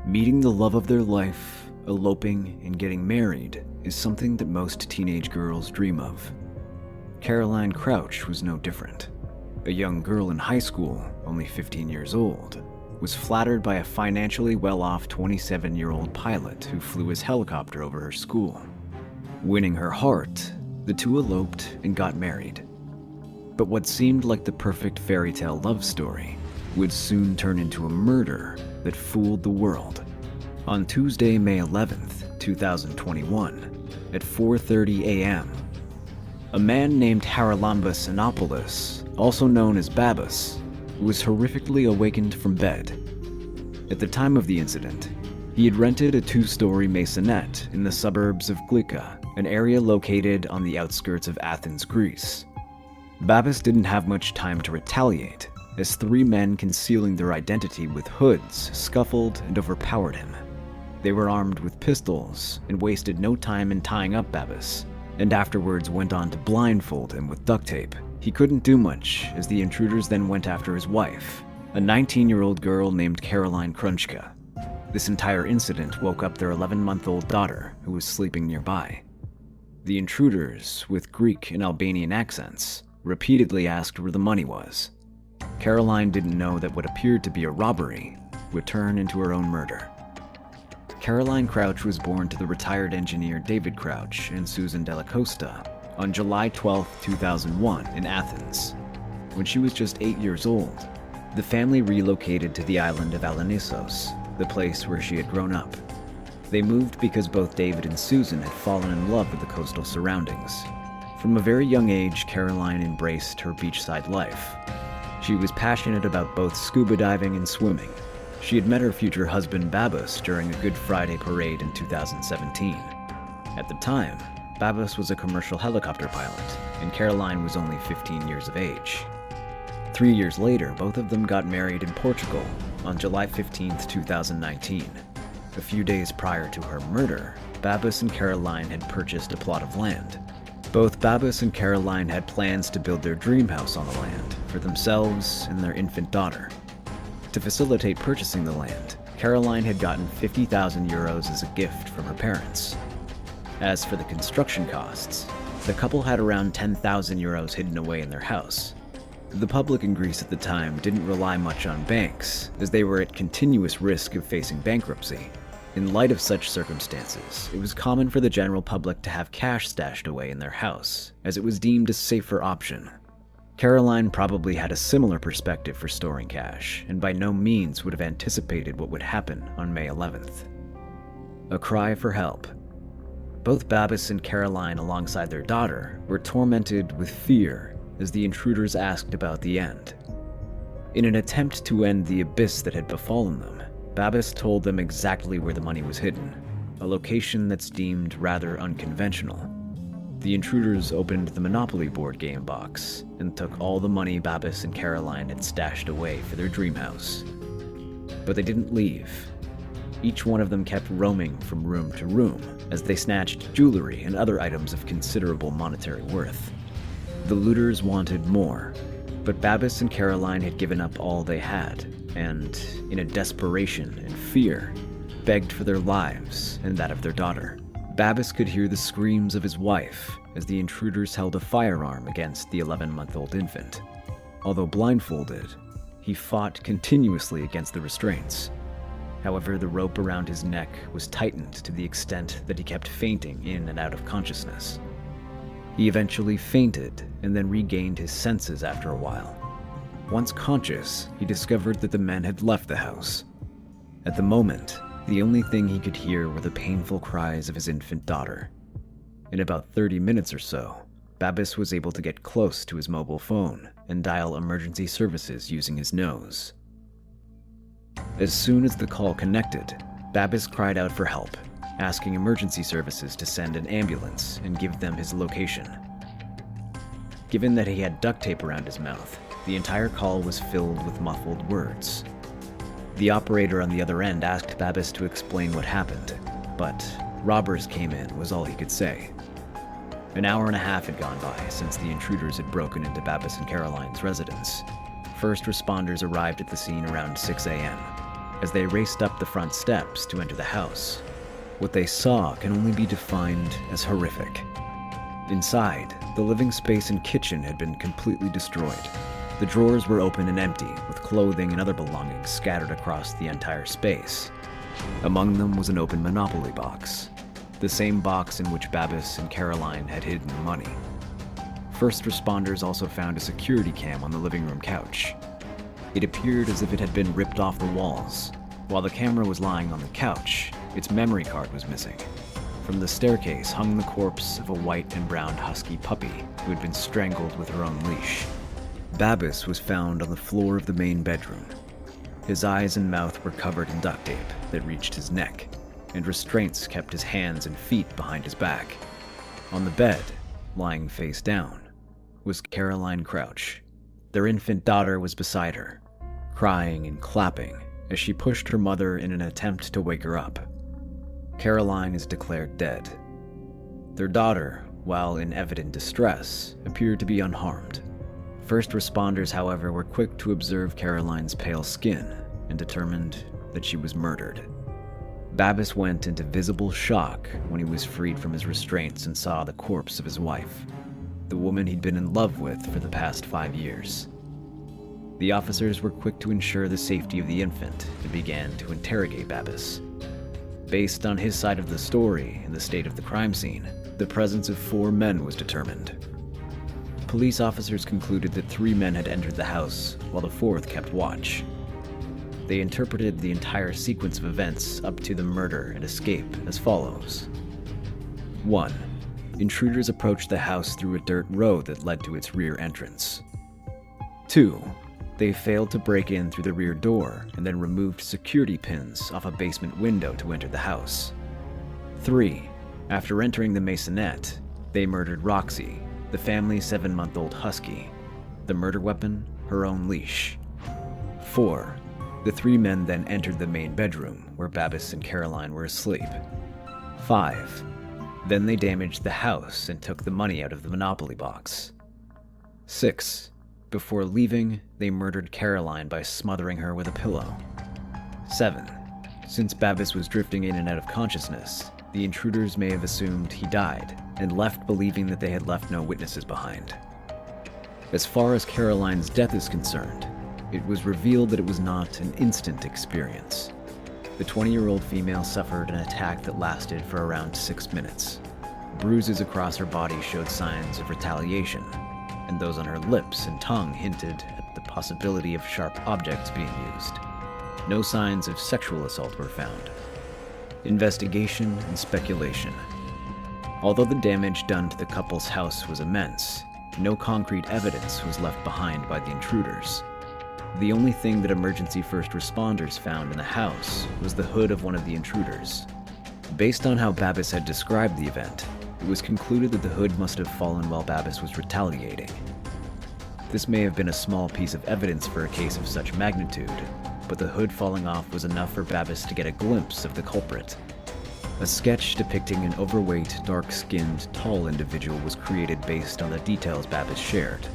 Meeting the love of their life, eloping, and getting married is something that most teenage girls dream of. Caroline Crouch was no different. A young girl in high school, only 15 years old, was flattered by a financially well-off 27-year-old pilot who flew his helicopter over her school. Winning her heart, the two eloped and got married. But what seemed like the perfect fairy tale love story would soon turn into a murder that fooled the world. On Tuesday, May 11th, 2021, at 4:30 a.m., a man named Haralambos Anopoulos, also known as Babas, was horrifically awakened from bed. At the time of the incident, he had rented a 2-story maisonette in the suburbs of Glika, an area located on the outskirts of Athens, Greece. Babas didn't have much time to retaliate, as 3 men concealing their identity with hoods scuffled and overpowered him. They were armed with pistols and wasted no time in tying up Babas, and afterwards went on to blindfold him with duct tape. He couldn't do much, as the intruders then went after his wife, a 19-year-old girl named Caroline Krunchka. This entire incident woke up their 11-month-old daughter, who was sleeping nearby. The intruders, with Greek and Albanian accents, repeatedly asked where the money was. Caroline didn't know that what appeared to be a robbery would turn into her own murder. Caroline Crouch was born to the retired engineer David Crouch and Susan Della Costa on July 12, 2001 in Athens. When she was just 8 years old, the family relocated to the island of Alonissos, the place where she had grown up. They moved because both David and Susan had fallen in love with the coastal surroundings. From a very young age, Caroline embraced her beachside life. She was passionate about both scuba diving and swimming. She had met her future husband Babas during a Good Friday parade in 2017. At the time, Babas was a commercial helicopter pilot, and Caroline was only 15 years of age. 3 years later, both of them got married in Portugal on July 15, 2019. A few days prior to her murder, Babas and Caroline had purchased a plot of land. Both Babas and Caroline had plans to build their dream house on the land for themselves and their infant daughter. To facilitate purchasing the land, Caroline had gotten 50,000 euros as a gift from her parents. As for the construction costs, the couple had around 10,000 euros hidden away in their house. The public in Greece at the time didn't rely much on banks, as they were at continuous risk of facing bankruptcy. In light of such circumstances, it was common for the general public to have cash stashed away in their house, as it was deemed a safer option. Caroline probably had a similar perspective for storing cash, and by no means would have anticipated what would happen on May 11th. A cry for help. Both Babas and Caroline, alongside their daughter, were tormented with fear as the intruders asked about the end. In an attempt to end the abyss that had befallen them, Babas told them exactly where the money was hidden, a location that's deemed rather unconventional. The intruders opened the Monopoly board game box and took all the money Babas and Caroline had stashed away for their dream house. But they didn't leave. Each one of them kept roaming from room to room as they snatched jewelry and other items of considerable monetary worth. The looters wanted more, but Babas and Caroline had given up all they had and, in a desperation and fear, begged for their lives and that of their daughter. Babas could hear the screams of his wife as the intruders held a firearm against the 11-month-old infant. Although blindfolded, he fought continuously against the restraints. However, the rope around his neck was tightened to the extent that he kept fainting in and out of consciousness. He eventually fainted and then regained his senses after a while. Once conscious, he discovered that the men had left the house. At the moment, the only thing he could hear were the painful cries of his infant daughter. In about 30 minutes or so, Babas was able to get close to his mobile phone and dial emergency services using his nose. As soon as the call connected, Babas cried out for help, asking emergency services to send an ambulance and give them his location. Given that he had duct tape around his mouth, the entire call was filled with muffled words. The operator on the other end asked Babas to explain what happened, but "robbers came in" was all he could say. An hour and a half had gone by since the intruders had broken into Babas and Caroline's residence. First responders arrived at the scene around 6 a.m. as they raced up the front steps to enter the house. What they saw can only be defined as horrific. Inside, the living space and kitchen had been completely destroyed. The drawers were open and empty, with clothing and other belongings scattered across the entire space. Among them was an open Monopoly box, the same box in which Babis and Caroline had hidden the money. First responders also found a security cam on the living room couch. It appeared as if it had been ripped off the walls. While the camera was lying on the couch, its memory card was missing. From the staircase hung the corpse of a white and brown husky puppy who had been strangled with her own leash. Babis was found on the floor of the main bedroom. His eyes and mouth were covered in duct tape that reached his neck, and restraints kept his hands and feet behind his back. On the bed, lying face down, was Caroline Crouch. Their infant daughter was beside her, crying and clapping as she pushed her mother in an attempt to wake her up. Caroline is declared dead. Their daughter, while in evident distress, appeared to be unharmed. First responders, however, were quick to observe Caroline's pale skin and determined that she was murdered. Babis went into visible shock when he was freed from his restraints and saw the corpse of his wife, the woman he'd been in love with for the past 5 years. The officers were quick to ensure the safety of the infant and began to interrogate Babis. Based on his side of the story and the state of the crime scene, the presence of 4 men was determined. Police officers concluded that 3 men had entered the house while the 4th kept watch. They interpreted the entire sequence of events up to the murder and escape as follows. 1. Intruders approached the house through a dirt road that led to its rear entrance. 2. They failed to break in through the rear door and then removed security pins off a basement window to enter the house. 3. After entering the maisonette, they murdered Roxy, the family's 7-month-old husky. The murder weapon, her own leash. 4. The 3 men then entered the main bedroom where Babis and Caroline were asleep. 5. Then they damaged the house and took the money out of the Monopoly box. 6. Before leaving, they murdered Caroline by smothering her with a pillow. 7. Since Babis was drifting in and out of consciousness, the intruders may have assumed he died and left believing that they had left no witnesses behind. As far as Caroline's death is concerned, it was revealed that it was not an instant experience. The 20-year-old female suffered an attack that lasted for around 6 minutes. Bruises across her body showed signs of retaliation, and those on her lips and tongue hinted at the possibility of sharp objects being used. No signs of sexual assault were found. Investigation and speculation. Although the damage done to the couple's house was immense, no concrete evidence was left behind by the intruders. The only thing that emergency first responders found in the house was the hood of one of the intruders. Based on how Babis had described the event, it was concluded that the hood must have fallen while Babis was retaliating. This may have been a small piece of evidence for a case of such magnitude, but the hood falling off was enough for Babis to get a glimpse of the culprit. A sketch depicting an overweight, dark-skinned, tall individual was created based on the details Babis shared.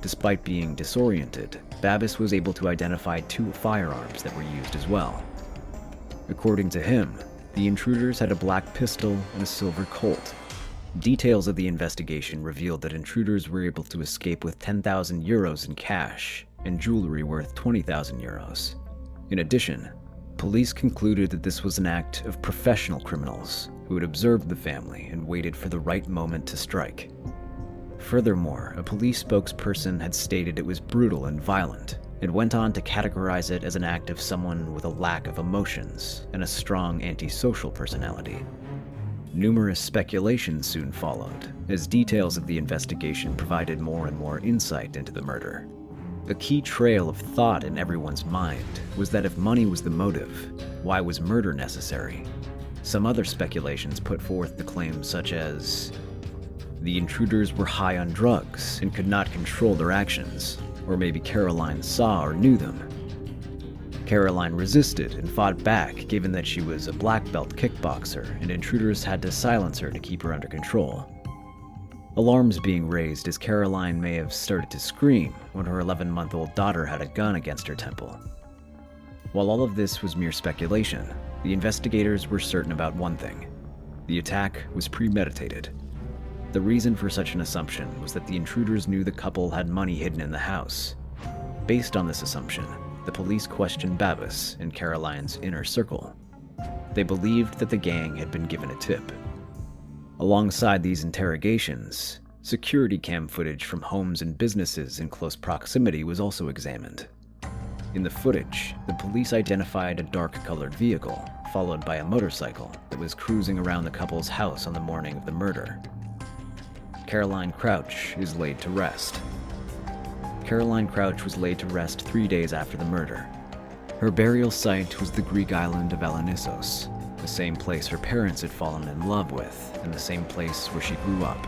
Despite being disoriented, Babis was able to identify 2 firearms that were used as well. According to him, the intruders had a black pistol and a silver Colt. Details of the investigation revealed that intruders were able to escape with 10,000 euros in cash and jewelry worth 20,000 euros. In addition, police concluded that this was an act of professional criminals who had observed the family and waited for the right moment to strike. Furthermore, a police spokesperson had stated it was brutal and violent, and went on to categorize it as an act of someone with a lack of emotions and a strong antisocial personality. Numerous speculations soon followed, as details of the investigation provided more and more insight into the murder. A key trail of thought in everyone's mind was that if money was the motive, why was murder necessary? Some other speculations put forth the claims such as, the intruders were high on drugs and could not control their actions, or maybe Caroline saw or knew them. Caroline resisted and fought back given that she was a black belt kickboxer and intruders had to silence her to keep her under control. Alarms being raised as Caroline may have started to scream when her 11-month-old daughter had a gun against her temple. While all of this was mere speculation, the investigators were certain about one thing: the attack was premeditated. The reason for such an assumption was that the intruders knew the couple had money hidden in the house. Based on this assumption, the police questioned Babis and Caroline's inner circle. They believed that the gang had been given a tip. Alongside these interrogations, security cam footage from homes and businesses in close proximity was also examined. In the footage, the police identified a dark-colored vehicle, followed by a motorcycle that was cruising around the couple's house on the morning of the murder. Caroline Crouch is laid to rest. Caroline Crouch was laid to rest 3 days after the murder. Her burial site was the Greek island of Alonissos, the same place her parents had fallen in love with, and the same place where she grew up.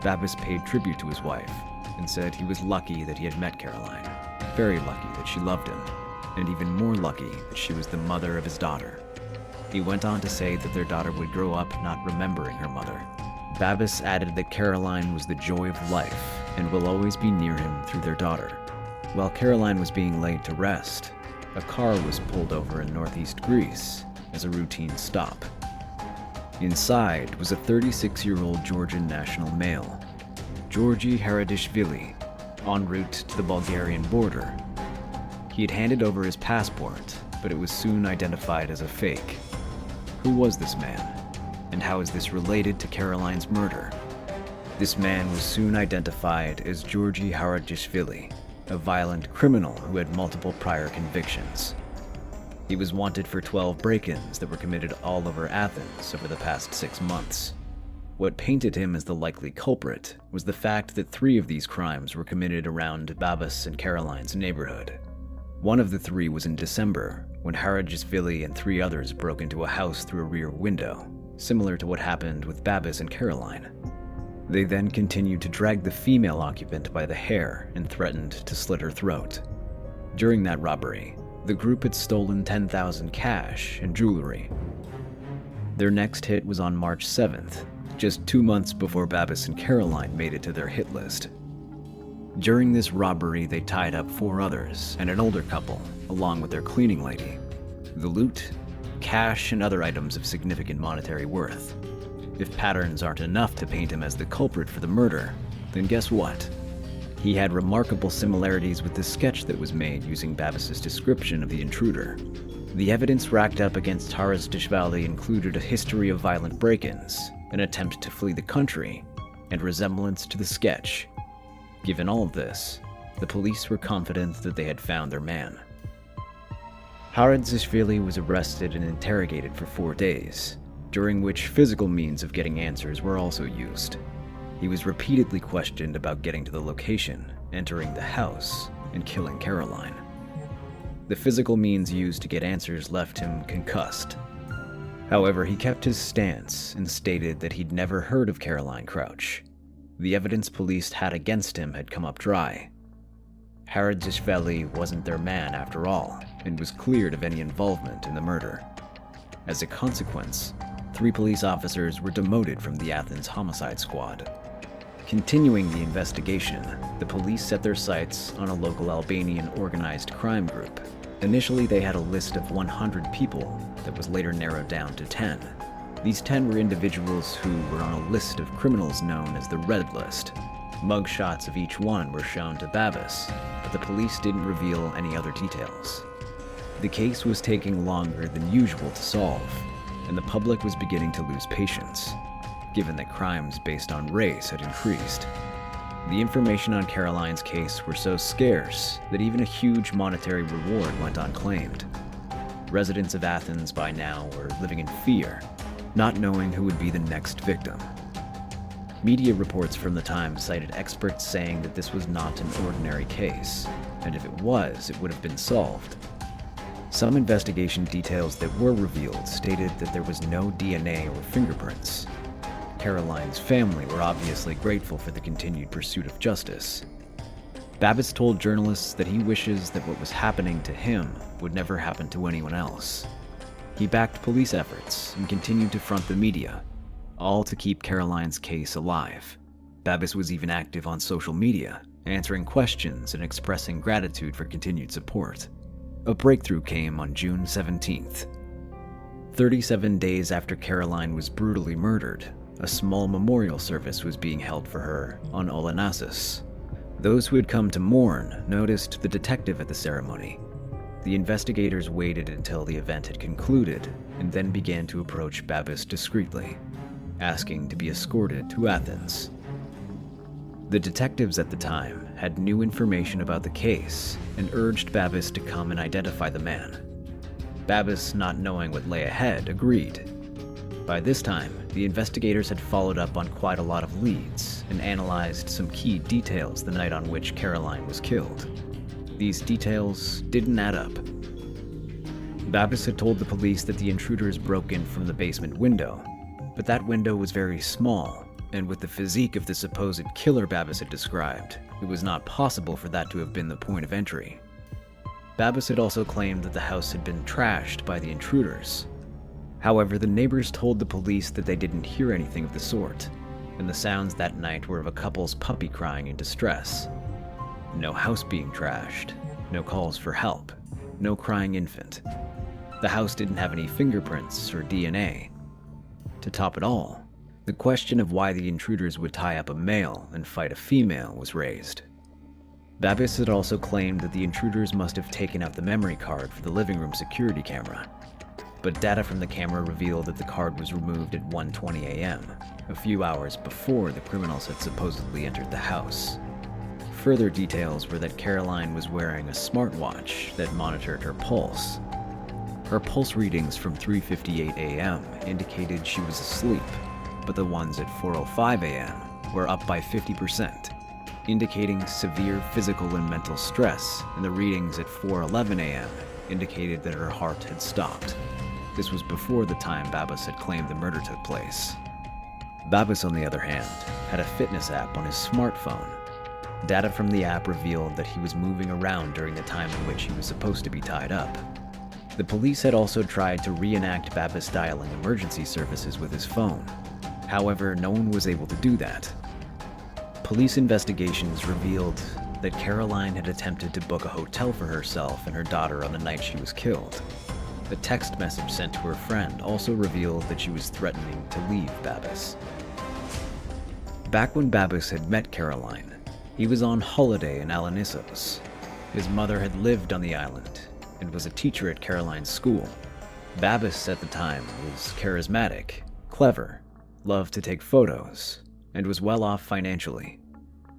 Babis paid tribute to his wife and said he was lucky that he had met Caroline, very lucky that she loved him, and even more lucky that she was the mother of his daughter. He went on to say that their daughter would grow up not remembering her mother. Babis added that Caroline was the joy of life and will always be near him through their daughter. While Caroline was being laid to rest, a car was pulled over in northeast Greece as a routine stop. Inside was a 36-year-old Georgian national male, Georgi Haradishvili, en route to the Bulgarian border. He had handed over his passport, but it was soon identified as a fake. Who was this man? And how is this related to Caroline's murder? This man was soon identified as Georgi Haradishvili, a violent criminal who had multiple prior convictions. He was wanted for 12 break-ins that were committed all over Athens over the past 6 months. What painted him as the likely culprit was the fact that 3 of these crimes were committed around Babis and Caroline's neighborhood. One of the 3 was in December, when Haradishvili and 3 others broke into a house through a rear window, similar to what happened with Babis and Caroline. They then continued to drag the female occupant by the hair and threatened to slit her throat. During that robbery, the group had stolen 10,000 cash and jewelry. Their next hit was on March 7th, just 2 months before Babis and Caroline made it to their hit list. During this robbery, they tied up 4 others and an older couple, along with their cleaning lady. The loot: cash and other items of significant monetary worth. If patterns aren't enough to paint him as the culprit for the murder, then guess what? He had remarkable similarities with the sketch that was made using Babis's description of the intruder. The evidence racked up against Haradishvili included a history of violent break-ins, an attempt to flee the country, and resemblance to the sketch. Given all of this, the police were confident that they had found their man. Haradishvili was arrested and interrogated for 4 days, during which physical means of getting answers were also used. He was repeatedly questioned about getting to the location, entering the house, and killing Caroline. The physical means used to get answers left him concussed. However, he kept his stance and stated that he'd never heard of Caroline Crouch. The evidence police had against him had come up dry. Haradishvili wasn't their man after all, and was cleared of any involvement in the murder. As a consequence, 3 police officers were demoted from the Athens homicide squad. Continuing the investigation, the police set their sights on a local Albanian organized crime group. Initially, they had a list of 100 people that was later narrowed down to 10. These 10 were individuals who were on a list of criminals known as the Red List. Mugshots of each one were shown to Babis, but the police didn't reveal any other details. The case was taking longer than usual to solve, and the public was beginning to lose patience, given that crimes based on race had increased. The information on Caroline's case were so scarce that even a huge monetary reward went unclaimed. Residents of Athens by now were living in fear, not knowing who would be the next victim. Media reports from the time cited experts saying that this was not an ordinary case, and if it was, it would have been solved. Some investigation details that were revealed stated that there was no DNA or fingerprints. Caroline's family were obviously grateful for the continued pursuit of justice. Babis told journalists that he wishes that what was happening to him would never happen to anyone else. He backed police efforts and continued to front the media, all to keep Caroline's case alive. Babis was even active on social media, answering questions and expressing gratitude for continued support. A breakthrough came on June 17th. 37 days after Caroline was brutally murdered, a small memorial service was being held for her on Onassis. Those who had come to mourn noticed the detective at the ceremony. The investigators waited until the event had concluded and then began to approach Babis discreetly, asking to be escorted to Athens. The detectives at the time had new information about the case and urged Babis to come and identify the man. Babis, not knowing what lay ahead, agreed. By this time, the investigators had followed up on quite a lot of leads and analyzed some key details the night on which Caroline was killed. These details didn't add up. Babis had told the police that the intruders broke in from the basement window, but that window was very small, and with the physique of the supposed killer Babis had described, it was not possible for that to have been the point of entry. Babis had also claimed that the house had been trashed by the intruders. However, the neighbors told the police that they didn't hear anything of the sort, and the sounds that night were of a couple's puppy crying in distress. No house being trashed, no calls for help, no crying infant. The house didn't have any fingerprints or DNA. To top it all, the question of why the intruders would tie up a male and fight a female was raised. Babis had also claimed that the intruders must have taken out the memory card for the living room security camera, but data from the camera revealed that the card was removed at 1:20 a.m., a few hours before the criminals had supposedly entered the house. Further details were that Caroline was wearing a smartwatch that monitored her pulse. Her pulse readings from 3:58 a.m. indicated she was asleep, but the ones at 4:05 a.m. were up by 50%, indicating severe physical and mental stress, and the readings at 4:11 a.m. indicated that her heart had stopped. This was before the time Babis had claimed the murder took place. Babis, on the other hand, had a fitness app on his smartphone. Data from the app revealed that he was moving around during the time in which he was supposed to be tied up. The police had also tried to reenact Babis dialing emergency services with his phone. However, no one was able to do that. Police investigations revealed that Caroline had attempted to book a hotel for herself and her daughter on the night she was killed. The text message sent to her friend also revealed that she was threatening to leave Babis. Back when Babis had met Caroline, he was on holiday in Alonissos. His mother had lived on the island and was a teacher at Caroline's school. Babis at the time was charismatic, clever, loved to take photos, and was well off financially.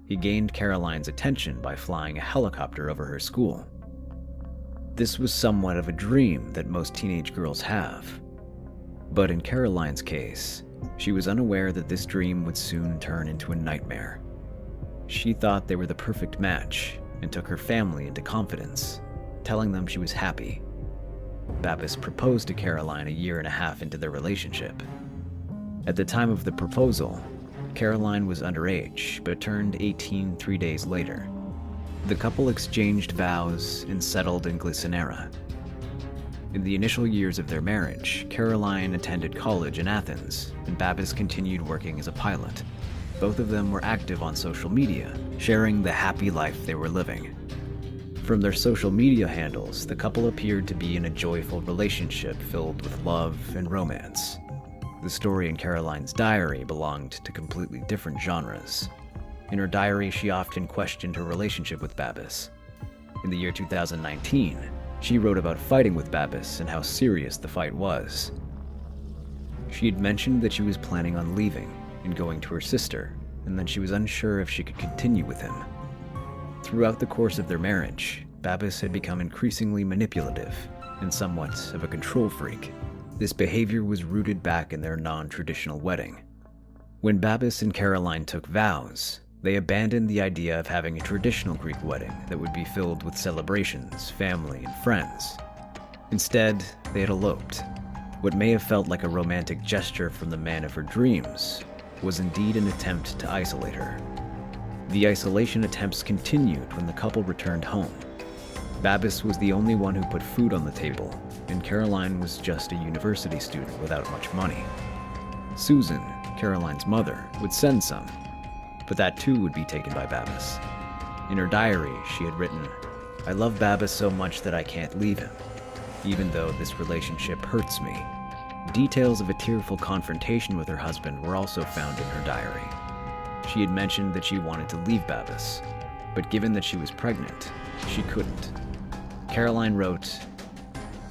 He gained Caroline's attention by flying a helicopter over her school. This was somewhat of a dream that most teenage girls have. But in Caroline's case, she was unaware that this dream would soon turn into a nightmare. She thought they were the perfect match and took her family into confidence, telling them she was happy. Babis proposed to Caroline a year and a half into their relationship. At the time of the proposal, Caroline was underage, but turned 18 3 days later. The couple exchanged vows and settled in Glycinera. In the initial years of their marriage, Caroline attended college in Athens, and Babis continued working as a pilot. Both of them were active on social media, sharing the happy life they were living. From their social media handles, the couple appeared to be in a joyful relationship filled with love and romance. The story in Caroline's diary belonged to completely different genres. In her diary, she often questioned her relationship with Babis. In the year 2019, she wrote about fighting with Babis and how serious the fight was. She had mentioned that she was planning on leaving and going to her sister, and that she was unsure if she could continue with him. Throughout the course of their marriage, Babis had become increasingly manipulative and somewhat of a control freak. This behavior was rooted back in their non-traditional wedding. When Babis and Caroline took vows, they abandoned the idea of having a traditional Greek wedding that would be filled with celebrations, family, and friends. Instead, they had eloped. What may have felt like a romantic gesture from the man of her dreams was indeed an attempt to isolate her. The isolation attempts continued when the couple returned home. Babis was the only one who put food on the table, and Caroline was just a university student without much money. Susan, Caroline's mother, would send some, but that too would be taken by Babis. In her diary, she had written, I love Babis so much that I can't leave him, even though this relationship hurts me. Details of a tearful confrontation with her husband were also found in her diary. She had mentioned that she wanted to leave Babis, but given that she was pregnant, she couldn't. Caroline wrote,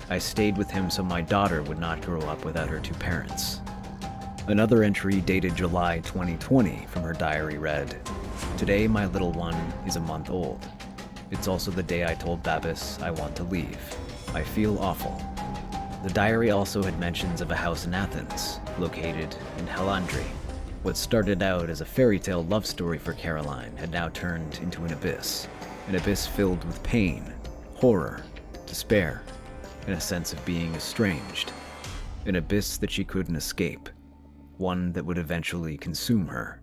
"I stayed with him so my daughter would not grow up without her two parents." Another entry dated July 2020 from her diary read, "Today my little one is a month old. It's also the day I told Babis I want to leave. I feel awful." The diary also had mentions of a house in Athens, located in Halandri. What started out as a fairy tale love story for Caroline had now turned into an abyss filled with pain, horror, despair, and a sense of being estranged. An abyss that she couldn't escape, one that would eventually consume her.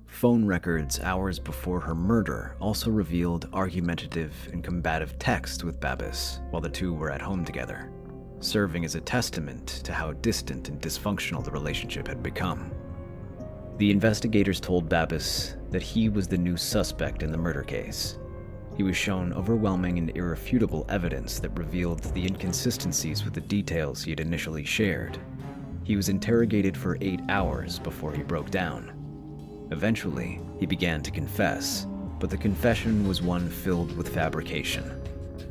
Phone records hours before her murder also revealed argumentative and combative texts with Babis while the two were at home together, serving as a testament to how distant and dysfunctional the relationship had become. The investigators told Babis that he was the new suspect in the murder case. He was shown overwhelming and irrefutable evidence that revealed the inconsistencies with the details he had initially shared. He was interrogated for 8 hours before he broke down. Eventually, he began to confess, but the confession was one filled with fabrication.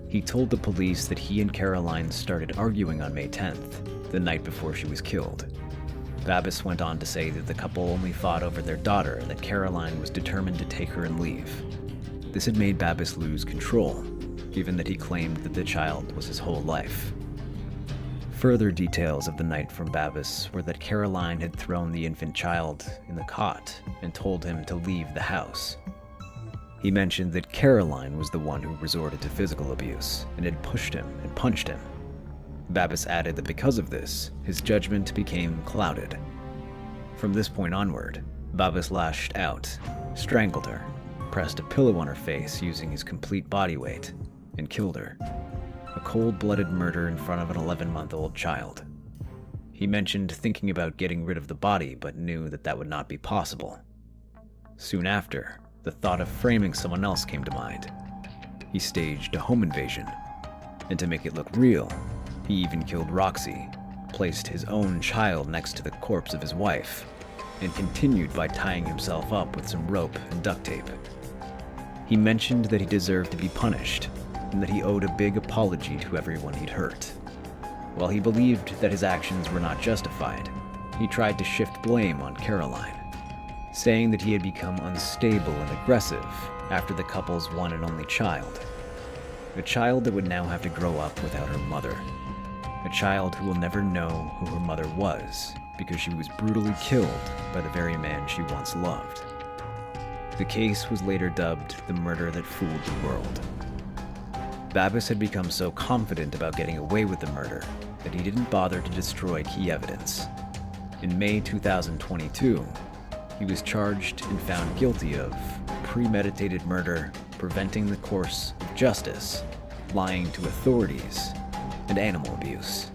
He told the police that he and Caroline started arguing on May 10th, the night before she was killed. Babis went on to say that the couple only fought over their daughter and that Caroline was determined to take her and leave. This had made Babis lose control, given that he claimed that the child was his whole life. Further details of the night from Babis were that Caroline had thrown the infant child in the cot and told him to leave the house. He mentioned that Caroline was the one who resorted to physical abuse and had pushed him and punched him. Babis added that because of this, his judgment became clouded. From this point onward, Babis lashed out, strangled her, pressed a pillow on her face using his complete body weight, and killed her. A cold-blooded murder in front of an 11-month-old child. He mentioned thinking about getting rid of the body, but knew that that would not be possible. Soon after, the thought of framing someone else came to mind. He staged a home invasion, and to make it look real, he even killed Roxy, placed his own child next to the corpse of his wife, and continued by tying himself up with some rope and duct tape. He mentioned that he deserved to be punished, and that he owed a big apology to everyone he'd hurt. While he believed that his actions were not justified, he tried to shift blame on Caroline, saying that he had become unstable and aggressive after the couple's one and only child. A child that would now have to grow up without her mother. A child who will never know who her mother was because she was brutally killed by the very man she once loved. The case was later dubbed the murder that fooled the world. Babis had become so confident about getting away with the murder that he didn't bother to destroy key evidence. In May 2022, he was charged and found guilty of premeditated murder, preventing the course of justice, lying to authorities, and animal abuse.